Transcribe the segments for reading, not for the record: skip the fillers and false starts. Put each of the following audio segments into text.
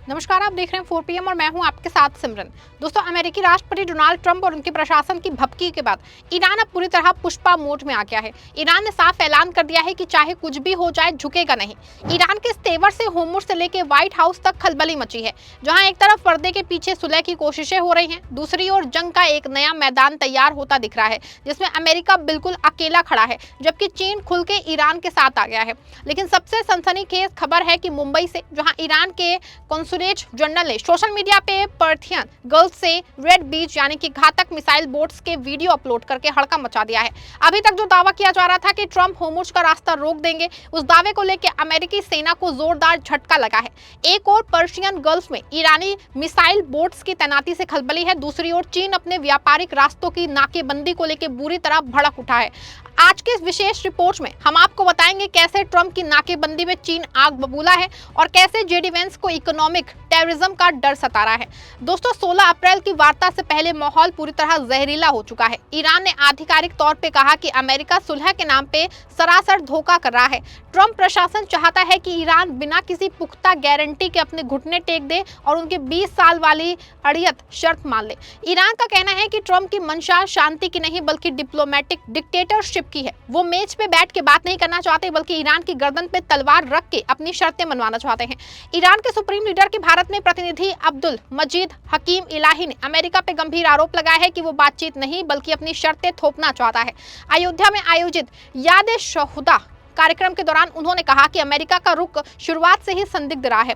नमस्कार, आप देख रहे हैं 4 PM और मैं हूं आपके साथ सिमरन। दोस्तों, अमेरिकी राष्ट्रपति डोनाल्ड ट्रंप और उनके प्रशासन की भपकी के बाद ईरान अब पूरी तरह पुष्पा मोड में आ गया है। ईरान ने साफ ऐलान कर दिया है कि चाहे कुछ भी हो जाए, झुकेगा नहीं। ईरान के इस तेवर से होर्मुज से लेकर व्हाइट हाउस तक खलबली मची है, जहां एक तरफ पर्दे के पीछे सुलह की कोशिशें हो रही हैं, दूसरी ओर जंग का एक नया मैदान तैयार होता दिख रहा है, जिसमें अमेरिका बिल्कुल अकेला खड़ा है, जबकि चीन खुल के ईरान के साथ आ गया है। लेकिन सबसे सनसनीखेज खबर है कि मुंबई से, जहां ईरान के कॉन्सुलेट जनरल ने सोशल मीडिया पे पर्शियन गल्फ से रेड बीच यानी कि घातक मिसाइल बोट्स के वीडियो अपलोड करके हड़कंप मचा दिया है। अभी तक जो दावा किया जा रहा था कि ट्रंप होर्मुज का रास्ता रोक देंगे, उस दावे को लेकर अमेरिकी सेना को जोरदार झटका लगा है। एक और पर्शियन गल्फ में ईरानी मिसाइल बोट्स की तैनाती से खलबली है, दूसरी ओर चीन अपने व्यापारिक रास्तों की नाकेबंदी को लेकर बुरी तरह भड़क उठा है। आज के इस विशेष रिपोर्ट में हम आपको बताएंगे कैसे ट्रंप की नाकेबंदी में चीन आग बबूला है और कैसे जेडी वेंस को इकोनॉमिक टेररिज्म का डर सता रहा है। दोस्तों, 16 अप्रैल की वार्ता से पहले माहौल पूरी तरह जहरीला हो चुका है। ईरान ने आधिकारिक तौर पे कहा कि अमेरिका सुलह के नाम पे सरासर धोखा कर रहा है। ट्रंप प्रशासन चाहता है कि ईरान बिना किसी पुख्ता गारंटी के अपने घुटने टेक दे और उनके 20 साल वाली अड़ियत शर्त मान ले। ईरान का कहना है कि ट्रंप की मंशा शांति की नहीं बल्कि डिप्लोमेटिक डिक्टेटरशिप की है। वो मेज पे बैठ के बात नहीं करना चाहते, बल्कि ईरान की गर्दन पे तलवार रख के अपनी शर्तें मनवाना चाहते हैं। ईरान के सुप्रीम लीडर के भारत में प्रतिनिधि अब्दुल मजीद हकीम इलाही ने अमेरिका पे गंभीर आरोप लगाया है कि वो बातचीत नहीं बल्कि अपनी शर्तें थोपना चाहता है। अयोध्या में आयोजित याद-ए-शोहदा कार्यक्रम के दौरान उन्होंने कहा कि अमेरिका का रुख शुरुआत से ही संदिग्ध रहा है।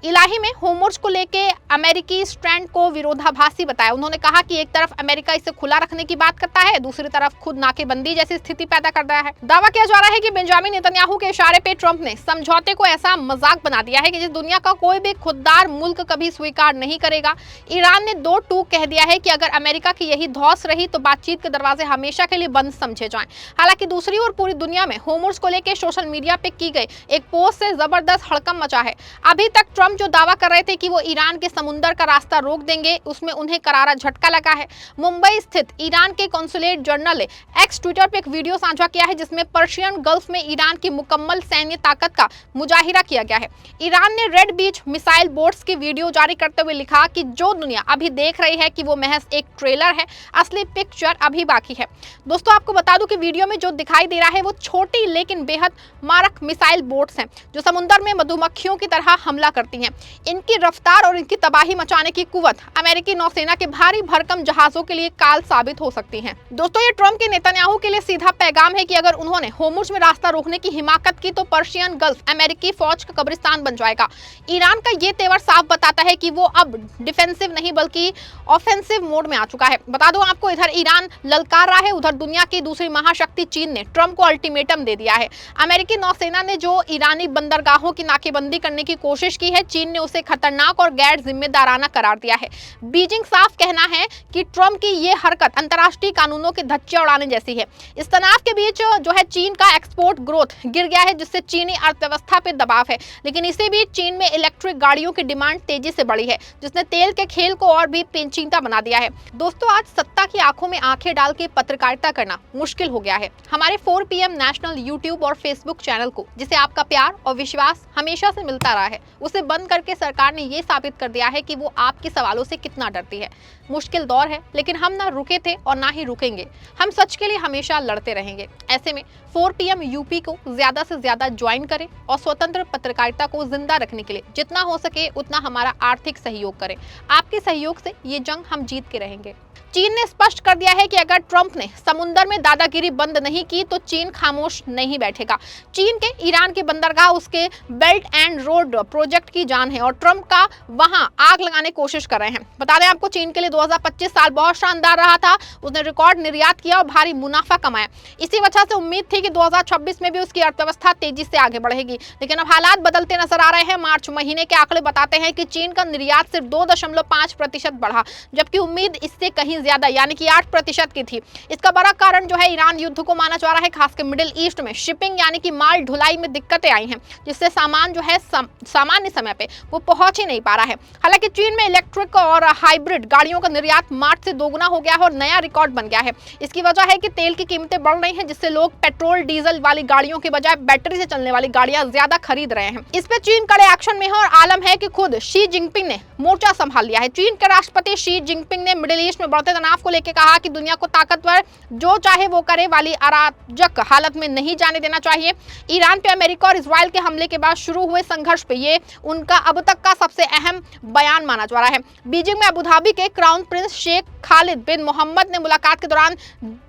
इलाही में होर्मुज को लेके अमेरिकी स्टैंड को विरोधाभासी बताया। उन्होंने कहा कि एक तरफ अमेरिका इसे खुला रखने की बात करता है, दूसरी तरफ खुद नाकेबंदी जैसी स्थिति पैदा कर रहा है। दावा किया जा रहा है कि बेंजामिन नेतन्याहू के इशारे पे ट्रंप ने समझौते को ऐसा मजाक बना दिया है कि जिस दुनिया का कोई भी खुददार मुल्क कभी स्वीकार नहीं करेगा। ईरान ने 2 टूक कह दिया है कि अगर अमेरिका की यही धौस रही तो बातचीत के दरवाजे हमेशा के लिए बंद समझे जाएं। हालांकि दूसरी ओर पूरी दुनिया में होर्मुज को लेकर सोशल मीडिया पे की गई एक पोस्ट से जबरदस्त हड़कंप मचा है। अभी तक ट्रंप जो दावा कर रहे थे कि वो ईरान के समुद्र का रास्ता रोक देंगे, उसमें उन्हें करारा झटका लगा है। मुंबई स्थित ईरान के कॉन्सुलेट जनरल ने एक्स ट्विटर पे एक वीडियो साझा किया है, जिसमें पर्शियन गल्फ में ईरान की मुकम्मल सैन्य ताकत का मुजाहिरा किया गया है। ईरान ने रेड बीच मिसाइल बोट्स की वीडियो जारी करते हुए लिखा कि जो दुनिया अभी देख रही है कि वो महज एक ट्रेलर है, असली पिक्चर अभी बाकी है। दोस्तों, आपको बता दूं कि वीडियो में जो दिखाई दे रहा है वो छोटी लेकिन बेहद मारक मिसाइल बोट्स हैं, जो समुद्र में मधुमक्खियों की तरह हमला करती हैं। इनकी रफ्तार और इनकी तबाही मचाने की कुव्वत अमेरिकी नौसेना के भारी भरकम जहाजों के लिए काल साबित हो सकती है। दोस्तों, ये ट्रंप के नेतन्याहू के लिए सीधा पैगाम है कि अगर उन्होंने होर्मुज में रास्ता रोकने की हिमाकत की तो पर्शियन गल्फ अमेरिकी फौज का कब्रिस्तान बन जाएगा। ईरान का ये तेवर साफ बताता है कि वो अब डिफेंसिव नहीं बल्कि ऑफेंसिव मोड में आ चुका है। बता दो आपको, इधर ईरान ललकार रहा है, उधर दुनिया की दूसरी महाशक्ति चीन ने ट्रंप को अल्टीमेटम दे दिया है। अमेरिकी नौसेना ने जो ईरानी बंदरगाहों की नाकेबंदी करने की कोशिश की है, चीन ने उसे खतरनाक और गैर जिम्मेदाराना करार दिया है। बीजिंग साफ कहना है कि ट्रंप की ये हरकत अंतर्राष्ट्रीय कानूनों के धज्जे उड़ाने जैसी है। इस तनाव के बीच जो है चीन का एक्सपोर्ट ग्रोथ गिर गया है, जिससे चीनी अर्थव्यवस्था पे दबाव है। लेकिन इसी बीच चीन में इलेक्ट्रिक गाड़ियों की डिमांड तेजी से बढ़ी है, जिसने तेल के खेल को और भी पेचीदा बना दिया है। दोस्तों, आज सत्ता की आंखों में आंखें डाल के पत्रकारिता करना मुश्किल हो गया है। हमारे 4 PM नेशनल यूट्यूब और फेसबुक चैनल को, जिसे आपका प्यार और विश्वास हमेशा से मिलता रहा है, उसे बंद करके सरकार ने ये साबित कर दिया है कि वो आपके सवालों से कितना डरती है। मुश्किल दौर है, लेकिन हम ना रुके थे और ना ही रुकेंगे। हम सच के लिए हमेशा लड़ते रहेंगे। ऐसे में 4 PM यूपी को ज्यादा से ज्यादा ज्वाइन करें और स्वतंत्र पत्रकारिता को जिंदा रखने के लिए जितना हो सके उतना हमारा आर्थिक सहयोग करें। आपके सहयोग से ये जंग हम जीत के रहेंगे। चीन ने स्पष्ट कर दिया है कि अगर ट्रंप ने समुद्र में दादागिरी बंद नहीं की तो चीन खामोश नहीं बैठेगा। चीन के ईरान के बंदरगाह उसके बेल्ट एंड रोड प्रोजेक्ट की जान है और ट्रंप का वहां आग लगाने की कोशिश कर रहे हैं। बता दें आपको, चीन के लिए 2025 साल बहुत शानदार रहा था। उसने रिकॉर्ड निर्यात किया और भारी मुनाफा कमाया। इसी वजह से उम्मीद थी कि 2026 में भी उसकी अर्थव्यवस्था तेजी से आगे बढ़ेगी, लेकिन अब हालात बदलते नजर आ रहे हैं। मार्च महीने के आंकड़े बताते हैं कि चीन का निर्यात सिर्फ 2.5% बढ़ा, जबकि उम्मीद इससे कहीं ज्यादा यानी कि 8% की थी। इसका बड़ा कारण जो है ईरान युद्ध को माना जा रहा है। खासकर मिडिल ईस्ट में शिपिंग यानी कि माल ढुलाई में दिक्कतें आई हैं, जिससे सामान जो है सामान्य समय पे वो पहुंच ही नहीं पा रहा है। हालांकि चीन में इलेक्ट्रिक और हाइब्रिड गाड़ियों का निर्यात मार्च से दोगुना हो गया है और नया रिकॉर्ड बन गया है। इसकी वजह है कि तेल की कीमतें बढ़ रही हैं, जिससे लोग पेट्रोल डीजल वाली गाड़ियों के बजाय बैटरी से चलने वाली गाड़ियां ज्यादा खरीद रहे हैं। इस पे चीन कड़े एक्शन में है और आलम है कि खुद शी जिनपिंग ने मोर्चा संभाल लिया है। चीन के राष्ट्रपति शी जिनपिंग ने मिडिल ईस्ट में बढ़ते तनाव को लेकर कहा कि दुनिया को ताकतवर जो चाहे वो करे वाली अराजक हालत में नहीं जाने देना चाहिए। ईरान पे अमेरिका और इजराइल के हमले के बाद शुरू हुए संघर्ष पे ये उनका अब तक का सबसे अहम बयान माना जा रहा है। बीजिंग में अबू धाबी के क्राउन प्रिंस शेख खालिद बिन मोहम्मद ने मुलाकात के दौरान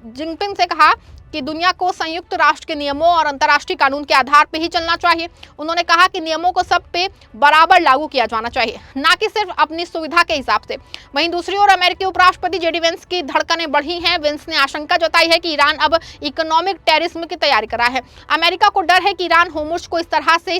जिनपिंग से कहा कि दुनिया को संयुक्त राष्ट्र के नियमों और अंतर्राष्ट्रीय कानून के आधार पर ही चलना चाहिए। उन्होंने कहा कि नियमों को सब पे बराबर लागू किया जाना चाहिए, ना कि सिर्फ अपनी सुविधा के हिसाब से। वहीं दूसरी ओर अमेरिकी उपराष्ट्रपति जेडी वेंस की धड़कनें बढ़ी हैं। वेंस ने आशंका जताई है कि ईरान अब इकोनॉमिक टेररिज्म की तैयारी कर रहा है। अमेरिका को डर है कि ईरान होर्मुज़ को इस तरह से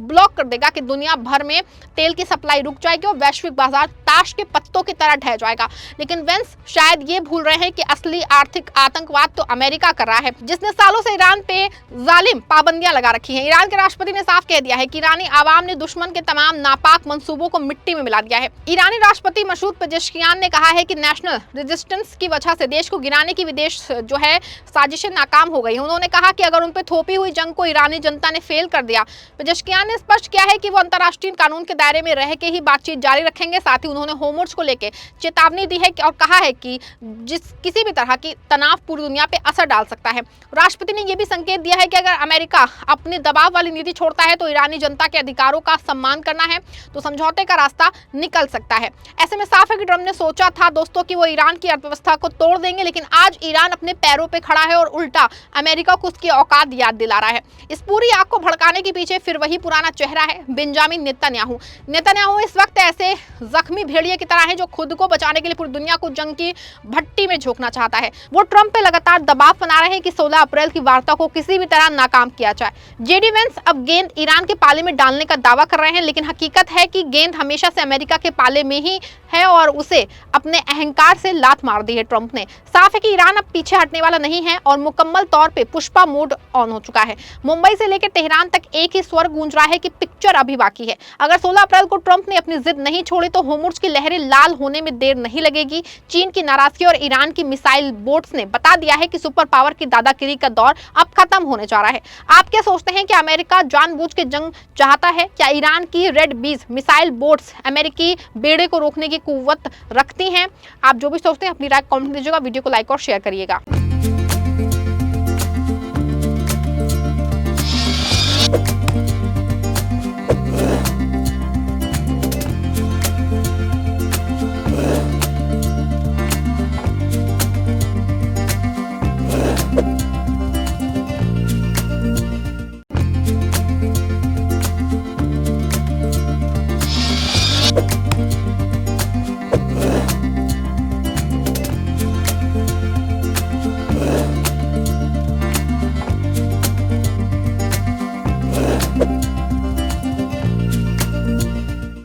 ब्लॉक कर देगा कि दुनिया भर में तेल की सप्लाई रुक जाएगी और वैश्विक बाजार ताश के पत्तों की तरह ढह जाएगा। लेकिन वेंस शायद ये भूल रहे हैं कि असली आर्थिक आतंकवाद तो अमेरिका कर रहा है, जिसने सालों से ईरान पे जालिम पाबंदियां लगा रखी हैं। ईरान के राष्ट्रपति ने साफ कह दिया है कि ईरानी आवाम ने दुश्मन के तमाम नापाक मंसूबों को मिट्टी में मिला दिया है। ईरानी राष्ट्रपति मसूद पेजेश्कियान ने कहा है कि नेशनल रेजिस्टेंस की वजह से देश को गिराने की विदेश जो है साजिशें नाकाम हो गई। उन्होंने कहा कि अगर उन पर थोपी हुई जंग को ईरानी जनता ने फेल कर दिया। पेजेश्कियान ने स्पष्ट किया है कि वो अंतर्राष्ट्रीय कानून के दायरे में रह के ही बातचीत जारी रखेंगे। साथ ही उन्होंने होर्मुज़ को लेकर चेतावनी दी है और कहा है कि किसी भी तरह की तनाव पूरी दुनिया पे असर डाल सकता है। राष्ट्रपति ने यह भी संकेत दिया है कि अगर अमेरिका अपनी दबाव वाली नीति छोड़ता है तो ईरानी जनता के अधिकारों का सम्मान करना है तो समझौते का रास्ता निकल सकता है। ऐसे में साफ है कि ट्रंप ने सोचा था दोस्तों कि वो ईरान की अर्थव्यवस्था को तोड़ देंगे, लेकिन आज ईरान अपने पैरों पे खड़ा है और उल्टा अमेरिका को उसकी औकात याद दिला रहा है। इस पूरी आग को भड़काने के पीछे फिर वही पुराना चेहरा है, बेंजामिन नेतन्याहू। नेतन्याहू इस वक्त ऐसे जख्मी भेड़िए की तरह है जो खुद को बचाने के लिए पूरी दुनिया को जंग की भट्टी में झोंकना चाहता है। वो ट्रंप पे लगातार दबाव बना रहे हैं कि 16 अप्रैल की वार्ता को किसी भी तरह नाकाम किया जाए। जेडी वेंस अब गेंद ईरान के पाले में डालने का दावा कर रहे हैं, लेकिन हकीकत है कि गेंद हमेशा से अमेरिका के पाले में ही है और उसे अपने अहंकार से लात मार दी है ट्रंप ने। साफ है कि ईरान अब पीछे हटने वाला नहीं है और मुकम्मल तौर पे पुष्पा मोड ऑन हो चुका है। मुंबई से लेकर तेहरान तक एक ही स्वर गूंज रहा है कि पिक्चर अभी बाकी है। अगर 16 अप्रैल को ट्रंप ने अपनी जिद नहीं छोड़ी तो होर्मुज़ की लहरें लाल होने में देर नहीं लगेगी। चीन की नाराजगी और ईरान की मिसाइल बोट्स ने बता दिया है कि सुपर पावर की दादागिरी का दौर अब खत्म होने जा रहा है। आप क्या सोचते हैं कि अमेरिका जानबूझ के जंग चाहता है? क्या ईरान की रेड बीज मिसाइल बोट्स अमेरिकी बेड़े को रोकने की कुव्वत रखती हैं? आप जो भी सोचते हैं अपनी राय कमेंट दीजिएगा। वीडियो को लाइक और शेयर करिएगा।